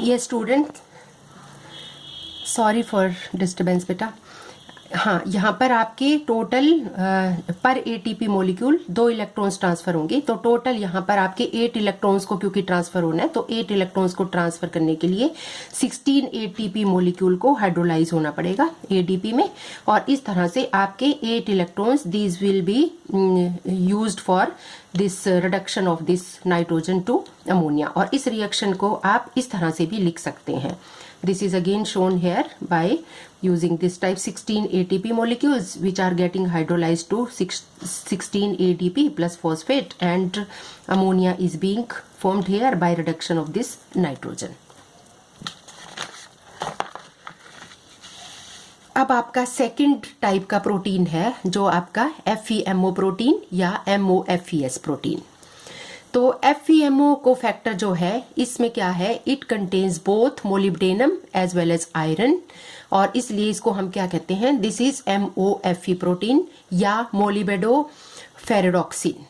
ये student, sorry for disturbance बेटा। हाँ, यहाँ पर आपके टोटल पर एटीपी मॉलिक्यूल 2 इलेक्ट्रॉन्स ट्रांसफर होंगे। तो टोटल यहाँ पर आपके 8 इलेक्ट्रॉन्स को क्योंकि ट्रांसफर होना है, तो 8 इलेक्ट्रॉन्स को ट्रांसफर करने के लिए 16 एटीपी मॉलिक्यूल को हाइड्रोलाइज होना पड़ेगा एडीपी में। और इस तरह से आपके 8 electrons these will be used for this reduction of this nitrogen to ammonia. और इस रिएक्शन को आप इस तरह से भी लिख सकते हैं। This is again shown here by using this type 16 ATP molecules which are getting hydrolyzed to 16 ADP plus phosphate, and ammonia is being formed here by reduction of this nitrogen. अब आपका सेकंड टाइप का protein है जो आपका FeMO protein या MOFES protein. तो FeMO को factor जो है इसमें क्या है, it contains both molybdenum as well as iron, और इसलिए इसको हम क्या कहते हैं, दिस इज MOFE प्रोटीन या मोलिबेडो फेरेडॉक्सिन।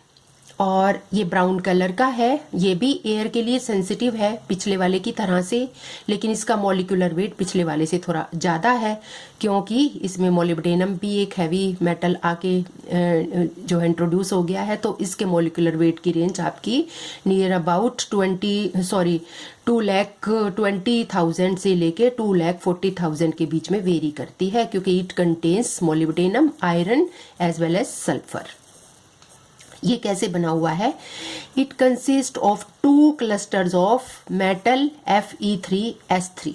और ये ब्राउन कलर का है, ये भी एयर के लिए सेंसिटिव है पिछले वाले की तरह से, लेकिन इसका मॉलिक्यूलर वेट पिछले वाले से थोड़ा ज़्यादा है क्योंकि इसमें मोलिब्डेनम भी एक हैवी मेटल आके जो है इंट्रोड्यूस हो गया है। तो इसके मॉलिक्यूलर वेट की रेंज आपकी नियर अबाउट 2,20,000 से लेके 2,40,000 के बीच में वेरी करती है, क्योंकि it contains molybdenum, iron as well as sulphur. ये कैसे बना हुआ है, it consist of 2 clusters of metal Fe3S3।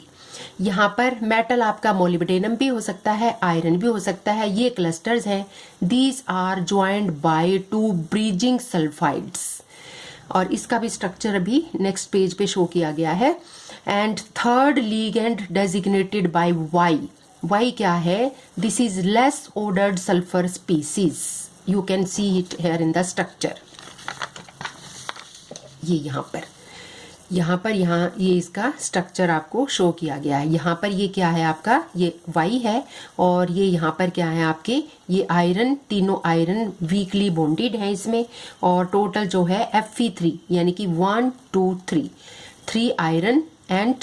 यहाँ पर मेटल आपका मोलिब्डेनम भी हो सकता है, आयरन भी हो सकता है, ये क्लस्टर्स हैं। These are joined by 2 bridging sulphides, और इसका भी स्ट्रक्चर अभी नेक्स्ट पेज पे शो किया गया है। And third ligand designated by Y क्या है, this is less ordered sulphur species. You can see it here in the structure. ये यहाँ पर ये इसका स्ट्रक्चर आपको शो किया गया है। यहाँ पर ये क्या है आपका, ये Y है, और ये यहाँ पर क्या है आपके, ये आयरन, तीनों आयरन वीकली बॉन्डेड है इसमें। और टोटल जो है Fe3 यानी कि 1 2 3 आयरन एंड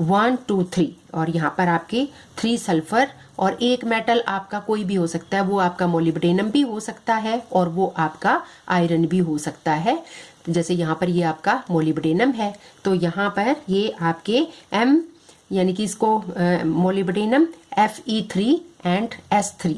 1 2 3, और यहाँ पर आपके 3 सल्फर, और एक मेटल आपका कोई भी हो सकता है, वो आपका मोलिब्डेनम भी हो सकता है और वो आपका आयरन भी हो सकता है। जैसे यहाँ पर ये आपका मोलिब्डेनम है, तो यहाँ पर ये आपके M यानी कि इसको molybdenum Fe3 and S3,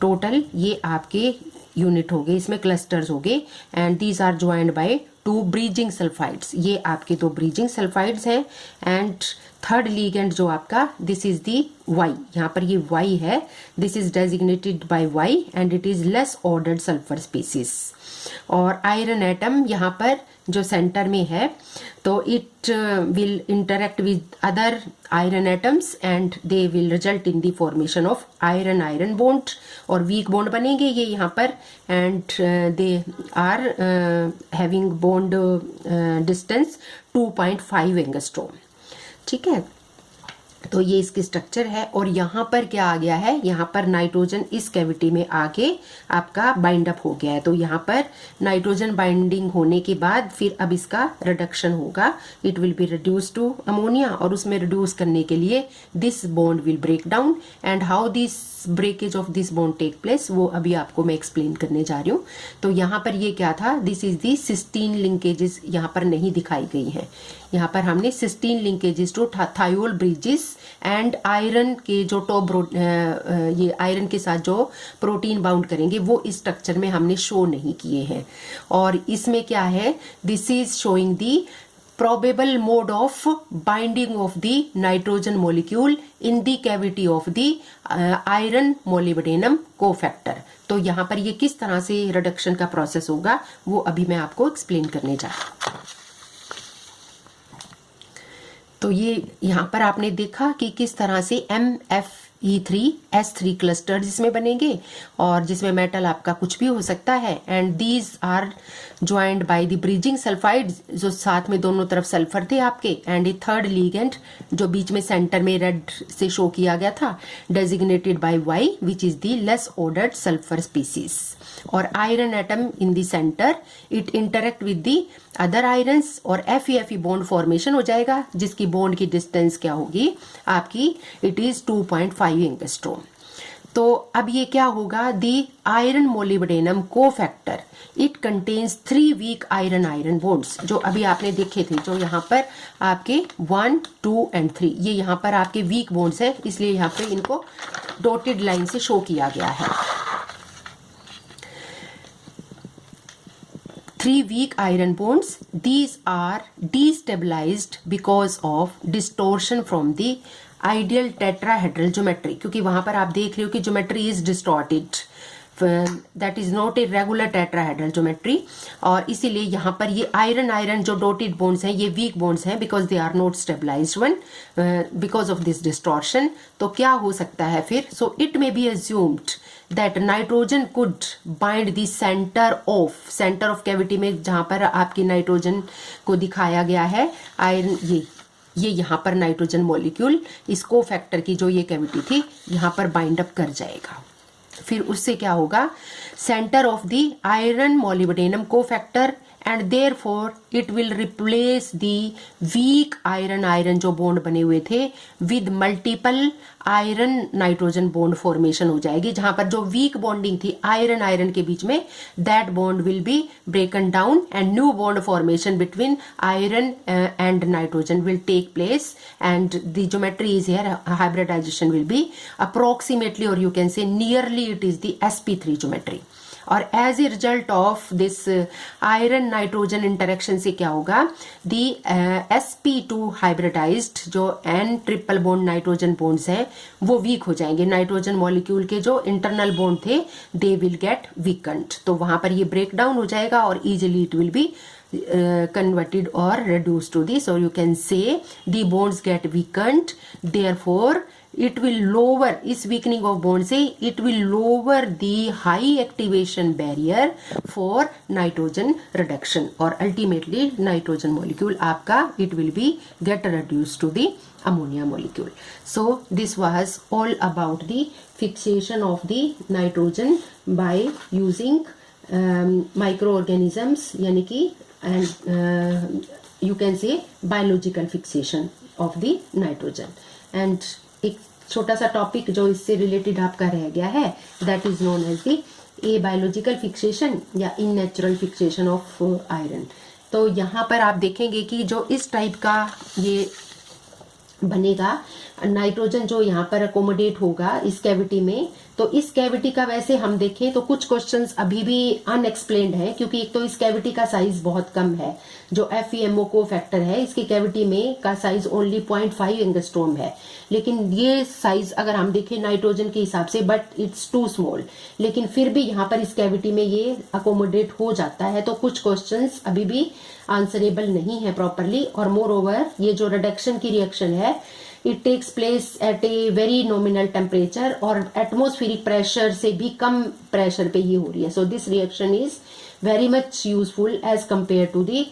total ये आपके यूनिट हो गए, इसमें क्लस्टर्स हो गए। And these are joined by 2 bridging sulphides, ये आपके 2 ब्रीजिंग सल्फाइड्स हैं। एंड थर्ड लिगेंड जो आपका, दिस इज दी Y, यहाँ पर ये Y है, this is designated by Y and it is less ordered sulphur species. और आयरन एटम यहाँ पर जो सेंटर में है, तो it will interact with other iron atoms and they will result in the formation of iron iron bond, और weak bond बनेंगे ये यहाँ पर। And they are having bond distance 2.5 angstrom. ठीक है, तो ये इसकी स्ट्रक्चर है। और यहाँ पर क्या आ गया है, यहाँ पर नाइट्रोजन इस कैविटी में आके आपका बाइंड अप हो गया है। तो यहाँ पर नाइट्रोजन बाइंडिंग होने के बाद फिर अब इसका रिडक्शन होगा, it will be reduce to ammonia, और उसमें रिड्यूस करने के लिए this bond will break down. And how this breakage of this bond take place, वो अभी आपको मैं एक्सप्लेन करने जा रही हूँ। तो यहाँ पर ये क्या था, this is the cysteine linkages यहाँ पर नहीं दिखाई गई हैं। यहाँ पर हमने cysteine linkages to thiol bridges and iron के जो ये आयरन के साथ जो प्रोटीन बाउंड करेंगे वो इस स्ट्रक्चर में हमने शो नहीं किए हैं। और इसमें क्या है, this is showing the probable mode of binding of the nitrogen molecule in the cavity of the iron molybdenum cofactor। तो यहाँ पर ये किस तरह से रिडक्शन का प्रोसेस होगा वो अभी मैं आपको एक्सप्लेन करने जा रहा हूँ। तो ये यहाँ पर आपने देखा कि किस तरह से MFE3S3 क्लस्टर जिसमें बनेंगे, और जिसमें मेटल आपका कुछ भी हो सकता है। And these are joined by the bridging sulphide, जो साथ में दोनों तरफ सल्फर थे आपके। एंड ए थर्ड लिगेंड जो बीच में सेंटर में रेड से शो किया गया था, designated by Y which is the less ordered sulphur species. और iron atom in the centre, it interact with the other irons और Fe बॉन्ड फॉर्मेशन हो जाएगा, जिसकी बॉन्ड की डिस्टेंस क्या होगी आपकी, इट इज 2.5 एंगस्ट्रॉम। तो अब ये क्या होगा, the iron molybdenum cofactor it contains 3 weak iron iron bonds, जो अभी आपने देखे थे, जो यहाँ पर आपके 1, 2 एंड 3, ये यहाँ पर आपके वीक बॉन्ड्स है, इसलिए यहाँ पे इनको डॉटेड लाइन से शो किया गया है। 3 weak iron bonds, these are destabilized because of distortion from the ideal tetrahedral geometry, क्योंकि वहां पर आप देख रहे हो कि geometry is distorted, that is not a regular tetrahedral geometry, और इसीलिए यहाँ पर ये आयरन आयरन जो डॉटेड बॉन्ड्स हैं ये वीक बॉन्ड्स हैं, because they are not stabilised one because of this distortion. तो क्या हो सकता है फिर, so it may be assumed that nitrogen could bind the centre of cavity में, जहां पर आपकी नाइट्रोजन को दिखाया गया है आयरन, ये यहाँ पर नाइट्रोजन मॉलिक्यूल इस कोफैक्टर की जो ये कैविटी थी यहाँ पर बाइंड अप कर जाएगा। फिर उससे क्या होगा, centre of the iron molybdenum cofactor and therefore it will replace the weak iron iron जो बॉन्ड बने हुए थे with multiple iron nitrogen bond formation हो जाएगी, जहां पर जो वीक बॉन्डिंग थी आयरन आयरन के बीच में, that bond will be broken down and new bond formation between iron and nitrogen will take place and the geometry is here, hybridisation will be approximately और you can say nearly it is the sp3 geometry. और as a result of this iron nitrogen interaction से क्या होगा, the sp2 hybridised जो n triple bond nitrogen bonds हैं वो week हो जाएंगे, नाइट्रोजन मॉलिक्यूल के जो इंटरनल बॉन्ड थे दे विल गेट वीकंड, तो वहां पर ये ब्रेक डाउन हो जाएगा और easily it will B converted or reduced to this, or you can say the bonds get weakened, therefore it will lower, इस weakening of bond से it will lower the high activation barrier for nitrogen reduction, और ultimately nitrogen molecule आपका it will be get reduced to the ammonia molecule. So this was all about the fixation of the nitrogen by using microorganisms, यानी कि and you can say biological fixation of the nitrogen. And एक छोटा सा topic जो इससे related आपका रह गया है, that is known as the abiological fixation या in-natural fixation of iron. तो यहाँ पर आप देखेंगे कि जो इस टाइप का ये बनेगा नाइट्रोजन जो यहाँ पर अकोमोडेट होगा इस कैविटी में, तो इस कैविटी का वैसे हम देखें तो कुछ क्वेश्चंस अभी भी अनएक्सप्लेन्ड है, क्योंकि एक तो इस कैविटी का साइज बहुत कम है, जो FeMO को फैक्टर है इसकी कैविटी में का साइज ओनली 0.5 एंगस्ट्रॉम है, लेकिन ये साइज अगर हम देखें नाइट्रोजन के हिसाब से बट इट्स टू स्मॉल, लेकिन फिर भी यहाँ पर इस कैविटी में ये अकोमोडेट हो जाता है, तो कुछ क्वेश्चंस अभी भी आंसरेबल नहीं है प्रॉपरली। और मोर ओवर ये जो रिडक्शन की रिएक्शन है it takes place at a very nominal temperature, और एटमोस्फेरिक प्रेशर से भी कम प्रेशर पे ये हो रही है। So this reaction is very much useful as compare to the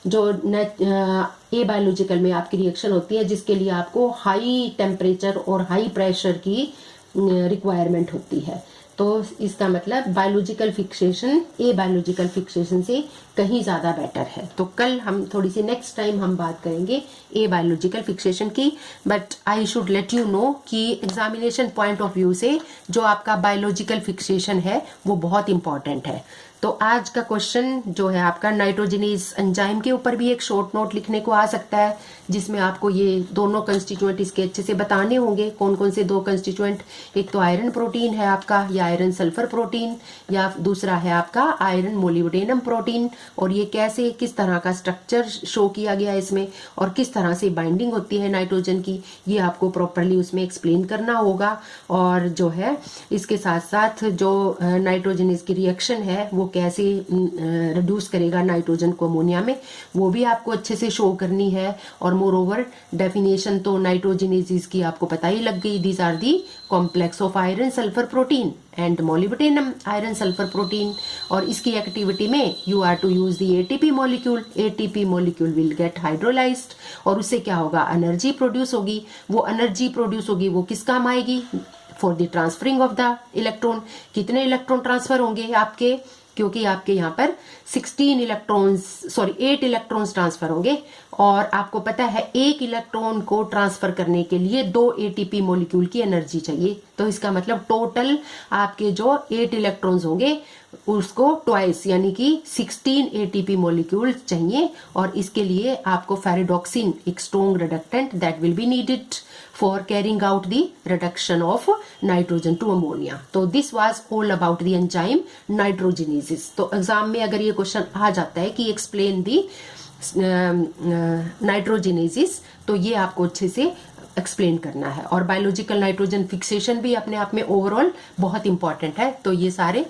जो ए बायोलॉजिकल में आपकी रिएक्शन होती है, जिसके लिए आपको हाई टेम्परेचर और हाई प्रेशर की रिक्वायरमेंट होती है। तो इसका मतलब biological fixation a biological fixation से कहीं ज़्यादा बेटर है। तो कल हम थोड़ी सी नेक्स्ट टाइम हम बात करेंगे ए बायोलॉजिकल फिक्सेशन की, but I should let you know कि एग्जामिनेशन पॉइंट ऑफ व्यू से जो आपका बायोलॉजिकल फिक्सेशन है वो बहुत इंपॉर्टेंट है। तो आज का क्वेश्चन जो है आपका नाइट्रोजनीज एंजाइम के ऊपर भी एक शॉर्ट नोट लिखने को आ सकता है, जिसमें आपको ये दोनों कंस्टिट्यूएंट इसके अच्छे से बताने होंगे, कौन कौन से दो कंस्टिट्यूएंट, एक तो आयरन प्रोटीन है आपका या आयरन सल्फर प्रोटीन, या दूसरा है आपका आयरन मोलिब्डेनम प्रोटीन, और ये कैसे किस तरह का स्ट्रक्चर शो किया गया है इसमें और किस तरह से बाइंडिंग होती है नाइट्रोजन की, ये आपको प्रॉपरली उसमें एक्सप्लेन करना होगा। और जो है इसके साथ साथ जो नाइट्रोजन इसकी रिएक्शन है वो कैसे रिड्यूस करेगा नाइट्रोजन को अमोनिया में, वो भी आपको अच्छे से शो करनी है। और मोर ओवर डेफिनेशन तो नाइट्रोजनेसिस की आपको पता ही लग गई, these are the complex of iron sulphur protein and molybdenum iron sulphur protein. और इसकी एक्टिविटी में you are to use the ATP molecule, ATP molecule will get hydrolysed, और उससे क्या होगा, एनर्जी प्रोड्यूस होगी। वो एनर्जी प्रोड्यूस होगी वो किस काम आएगी, for the transferring of the electron. कितने इलेक्ट्रॉन ट्रांसफर होंगे आपके, क्योंकि आपके यहाँ पर 8 इलेक्ट्रॉन्स ट्रांसफर होंगे और आपको पता है एक इलेक्ट्रॉन को ट्रांसफर करने के लिए 2 एटीपी मॉलिक्यूल की एनर्जी चाहिए। तो इसका मतलब टोटल आपके जो 8 इलेक्ट्रॉन्स होंगे उसको ट्वाइस यानी कि 16 एटीपी मॉलिक्यूल चाहिए और इसके लिए आपको फेरिडॉक्सिन एक strong reductant that will be needed for carrying out the reduction of nitrogen to ammonia. तो this was all about the enzyme nitrogenase. तो एग्जाम में अगर ये क्वेश्चन आ जाता है कि एक्सप्लेन दी नाइट्रोजिनेसिस, तो ये आपको अच्छे से एक्सप्लेन करना है। और बायोलॉजिकल नाइट्रोजन फिक्सेशन भी अपने आप में ओवरऑल बहुत इंपॉर्टेंट है। तो ये सारे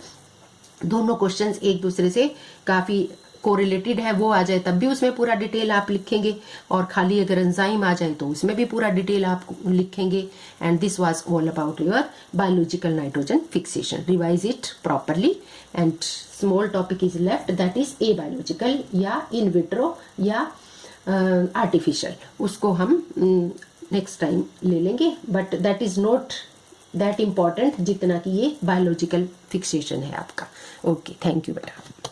दोनों क्वेश्चंस एक दूसरे से काफी कोरिलेटेड है, वो आ जाए तब भी उसमें पूरा डिटेल आप लिखेंगे और खाली अगर एंजाइम आ जाए तो उसमें भी पूरा डिटेल आप लिखेंगे। And this was all about your biological nitrogen fixation. Revise it properly and small topic is left that is a biological या इन विट्रो या आर्टिफिशियल, उसको हम नेक्स्ट टाइम ले लेंगे, but that is not that important जितना कि ये biological fixation है आपका। ओके, थैंक यू बेटा।